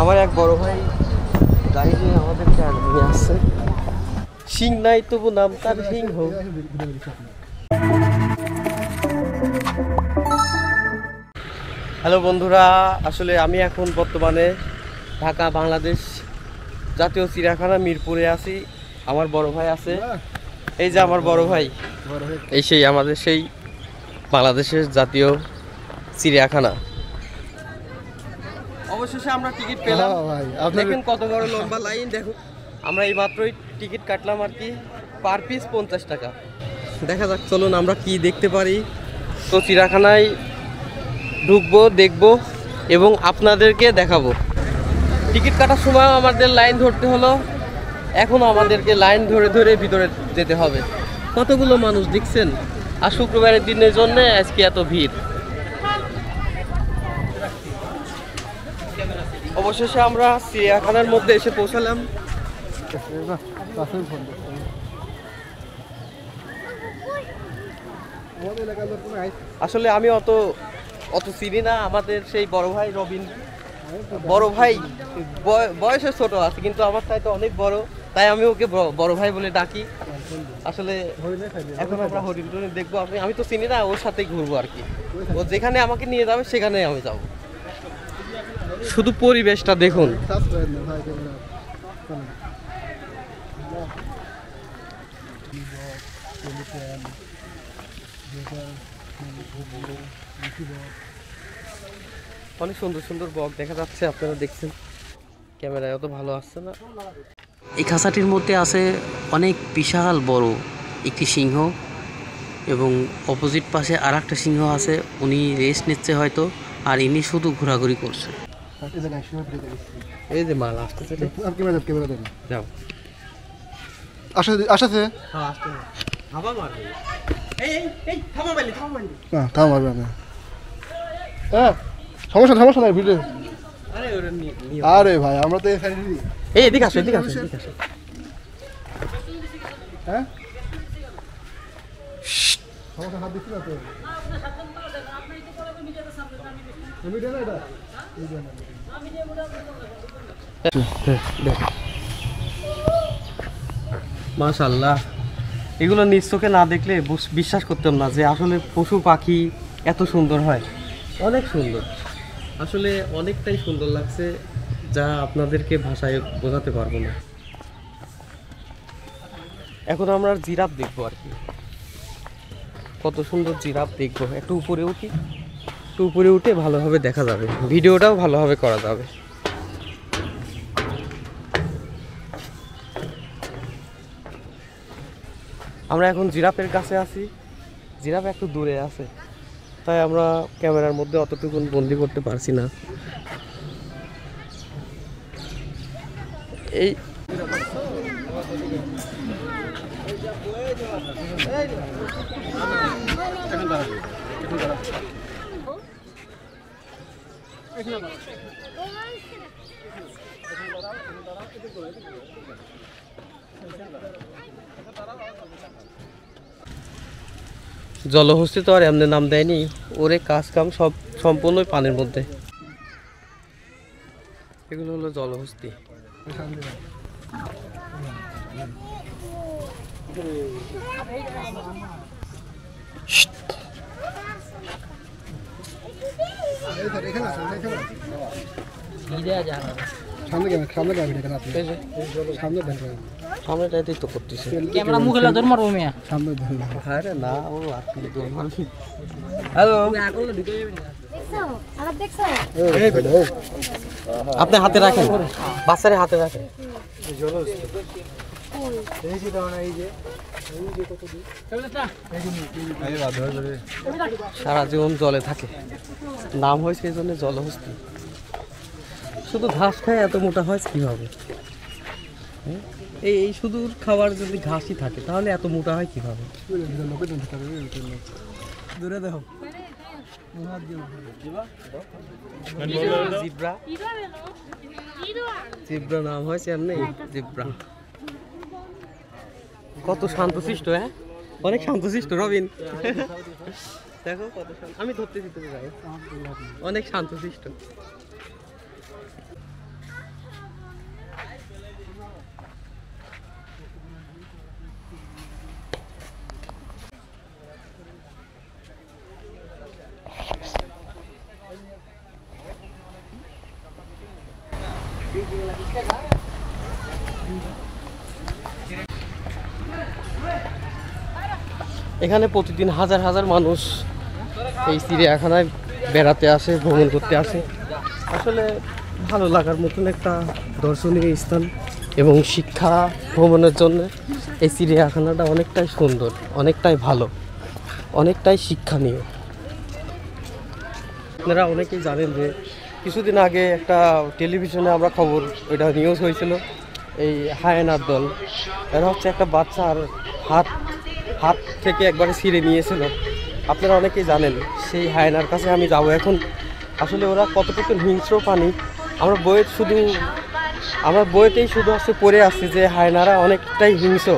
আমার এক বড় ভাই গাড়ি নিয়ে আমাদেরকে নিয়ে আসছে। সিং নাই তবু নাম তার সিংহ। হ্যালো বন্ধুরা, আসলে আমি এখন বর্তমানে ঢাকা বাংলাদেশ জাতীয় চিড়িয়াখানা মিরপুরে আছি। আমার বড় ভাই আছে, এই যে আমার বড় ভাই, এই সেই আমাদের সেই বাংলাদেশের জাতীয় চিড়িয়াখানা। অবশেষে আমরা টিকিট পেলাম। দেখেন কত বড় লম্বা লাইন, দেখো আমরা এই মাত্রই টিকিট কাটলাম আর কি, পার পিস 50 টাকা। দেখা যাক, চলুন আমরা কি দেখতে পারি। তো চিড়িয়াখানায় ঢুকবো, দেখবো এবং আপনাদেরকে দেখাবো। টিকিট কাটার সময় আমাদের লাইন ধরতে হলো, এখনও আমাদেরকে লাইন ধরে ধরে ভিতরে যেতে হবে। কতগুলো মানুষ দেখছেন, আর শুক্রবারের দিনের জন্য আজকে এত ভিড়। অবশেষে আমরা চিড়িয়াখানার মধ্যে এসে পৌঁছালাম। আসলে আমি অত চিনি না। আমাদের সেই বড় ভাই রবিন, বড় ভাই বয়সে ছোট আছে কিন্তু আমার চাইতে অনেক বড়, তাই আমি ওকে বড় ভাই বলে ডাকি। আসলে এখন আমরা হরিণ টরিণ দেখবো, আমি তো চিনি না, ওর সাথেই ঘুরবো আর কি। ও যেখানে আমাকে নিয়ে যাবে সেখানে আমি যাব। শুধু পরিবেশটা দেখুন। অনেক সুন্দর সুন্দর বক দেখা যাচ্ছে, আপনারা দেখছেন। ক্যামেরায় অত ভালো আসছে না। এই খাঁচাটির মধ্যে আছে অনেক বিশাল বড় একটি সিংহ, এবং অপোজিট পাশে আর একটা সিংহ আছে। উনি রেস্ট নিচ্ছে হয়তো, আর ইনি শুধু ঘোরাঘুরি করছে। এই যে মাল আসতেছে, যাও আসতেছে। সমস্যা নাই ভিডিও। আরে ভাই আমরা তো এদিকে আসো, এদিকে আসো, এদিকে আসো। হ্যাঁ সমস্যা, হাত দিচ্ছি না তো। মাশাআল্লাহ, এগুলো নিজ চোখে না দেখলে বিশ্বাস করতাম না যে আসলে পশু পাখি এত সুন্দর হয়। অনেক সুন্দর, আসলে অনেকটাই সুন্দর লাগছে, যা আপনাদেরকে ভাষায় বোঝাতে পারবো না। এখন আমরা জিরাফ দেখবো আর কি, কত সুন্দর জিরাফ দেখবো। একটু উপরে উঠি, একটু উপরে উঠে ভালোভাবে দেখা যাবে, ভিডিওটাও ভালোভাবে করা যাবে। আমরা এখন জিরাফের কাছে আছি, জিরাফ একটু দূরে আছে, তাই আমরা ক্যামেরার মধ্যে অতটুকু বন্দি করতে পারছি না। এই জলহস্তি তো আর এমনি নাম দেয়নি, ওরে কাজ কাম সব সম্পূর্ণই পানির মধ্যে। এগুলো হলো জলহস্তি। সামনেটাই তো করতেছে ক্যামেরা মুখে লাগা মারবো মিয়া সামনে ধরে। আরে না, ও আপনি দৌড় মারবি। হ্যালো, আপনি হাতে রাখেন, বাচ্চারে হাতে রাখেন। সারা জীবন জলে থাকে, নাম হয়েছে এই জন্য জলহস্তি। শুধু ঘাস খায় এত মোটা হয় কিভাবে? এই শুধু খাবার যদি ঘাসই থাকে তাহলে এত মোটা হয় কিভাবে? দূরে দেখো, জিব্রা, জিব্রা নাম হয়েছে এমনি, জিব্রা। কত শান্তশিষ্ট, হ্যাঁ অনেক শান্তশিষ্ট রবিন। দেখো কত শান্ত, আমি ধরতেছি তুমি যাও, অনেক শান্তশিষ্ট। এখানে প্রতিদিন হাজার হাজার মানুষ এই চিড়িয়াখানায় বেড়াতে আসে, ভ্রমণ করতে আসে। আসলে ভালো লাগার মতন একটা দর্শনীয় স্থান এবং শিক্ষা ভ্রমণের জন্য এই চিড়িয়াখানাটা অনেকটাই সুন্দর, অনেকটাই ভালো, অনেকটাই শিক্ষণীয়। আপনারা অনেকেই জানেন যে কিছুদিন আগে একটা টেলিভিশনে আমরা খবর, এটা নিউজ হয়েছিল, এই হায়েনার দল, এরা হচ্ছে একটা বাচ্চার হাত থেকে একবারে ছিঁড়ে নিয়েছিল। আপনারা অনেকেই জানেন। সেই হায়েনার কাছে আমি যাব এখন। আসলে ওরা কতটুকু হিংস্র প্রাণী আমরা বইয়েতেই শুধু হচ্ছে পড়ে আসছি যে হায়নারা অনেকটাই হিংস্র,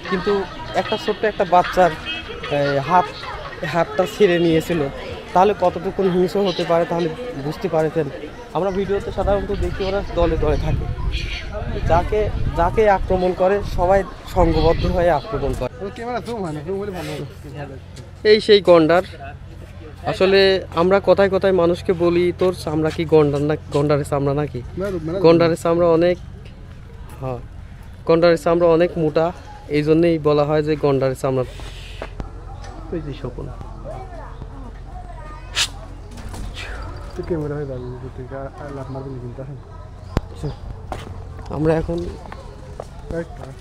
কিন্তু একটা ছোট্ট একটা বাচ্চার হাতটা ছিঁড়ে নিয়েছিল, তাহলে কতটুকু হিংস্র হতে পারে তাহলে বুঝতে পারতেন। আমরা ভিডিওতে সাধারণত দেখি ওরা দলে দলে থাকে, যাকে আক্রমণ করে সবাই সংঘবদ্ধ হয়ে আক্রমণ করে। এই সেই গন্ডার। আসলে আমরা কথায় কথায় মানুষকে বলি তোর চামড়া কি গন্ডারের চামড়া নাকি? গন্ডারের চামড়া অনেক মোটা, এই জন্যই বলা হয় যে গন্ডারের চামড়া। শকুন আমরা এখন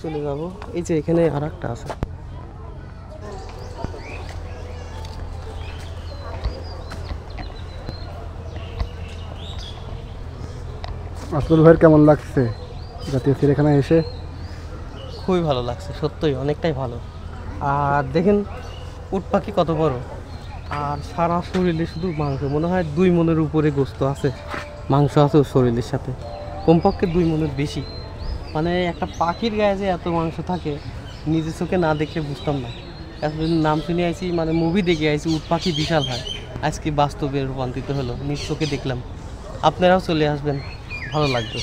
চলে যাব। এই যে এখানে আর একটা আছে। আসল ভাইয়ের কেমন লাগছে জাতীয় চিড়িয়াখানায় এসে? খুবই ভালো লাগছে, সত্যই অনেকটাই ভালো। আর দেখেন উট পাখি কত বড়, আর সারা শরীরে শুধু মাংস, মনে হয় 2 মনের উপরে গোস্ত আছে, মাংস আছে ওর শরীরের সাথে, কমপক্ষে 2 মনের বেশি। মানে একটা পাখির গায়ে যে এত মাংস থাকে নিজের চোখে না দেখে বুঝতাম না। এতদিন নাম শুনে আইছি, মানে মুভি দেখে আইছি উট পাখি বিশাল হয়, আজকে বাস্তবে রূপান্তরিত হলো, নিজ চোখে দেখলাম। আপনারাও চলে আসবেন, ভালো লাগবে।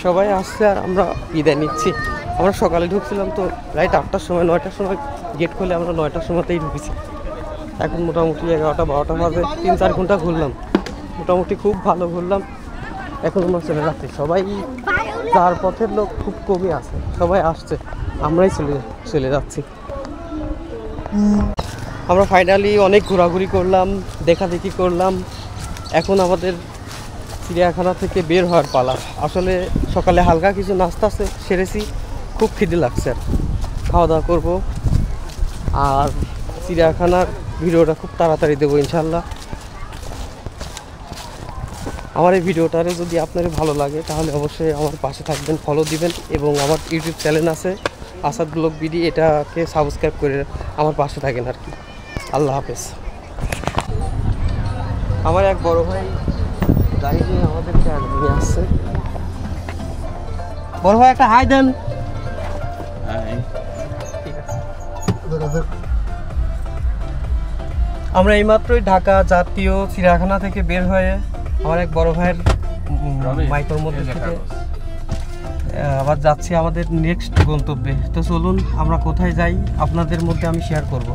সবাই আসছে আর আমরা বিদায় নিচ্ছি। আমরা সকালে ঢুকছিলাম তো রাইট 8টার সময়, 9টার সময় গেট খুলে আমরা 9টার সময়তেই ঢুকেছি। এখন মোটামুটি 11টা 12টা বাজে, 3-4 ঘন্টা ঘুরলাম, মোটামুটি খুব ভালো ঘুরলাম। এখন আমরা চলে যাচ্ছি। সবাই যার পথের লোক খুব কমই আছে, সবাই আসছে, আমরাই চলে যাচ্ছি। আমরা ফাইনালি অনেক ঘোরাঘুরি করলাম, দেখাদেখি করলাম। এখন আমাদের চিড়িয়াখানা থেকে বের হওয়ার পালা। আসলে সকালে হালকা কিছু নাস্তা সেরেছি, খুব খিদে লাগছে, আর খাওয়া দাওয়া করবো। আর চিড়িয়াখানার ভিডিওটা খুব তাড়াতাড়ি দেবো ইনশাল্লাহ। আমার এই ভিডিওটারে যদি আপনাদের ভালো লাগে তাহলে অবশ্যই আমার পাশে থাকবেন, ফলো দিবেন, এবং আমার ইউটিউব চ্যানেল আছে আসাদ ব্লগ বিডি, এটাকে সাবস্ক্রাইব করে আমার পাশে থাকেন আর কি। আল্লাহ হাফেজ। আমার এক বড় ভাই গাড়ি নিয়ে আমাদেরকে নিয়ে আসছে। বড় ভাই একটা হাই দেন। ঠিক আছে। আমরা এইমাত্রই ঢাকা জাতীয় চিড়িয়াখানা থেকে বের হয়ে আমার এক বড় ভাইয়ের মাইকের মধ্যে থেকে আবার যাচ্ছি আমাদের নেক্সট গন্তব্যে। তো চলুন আমরা কোথায় যাই আপনাদের মধ্যে আমি শেয়ার করব।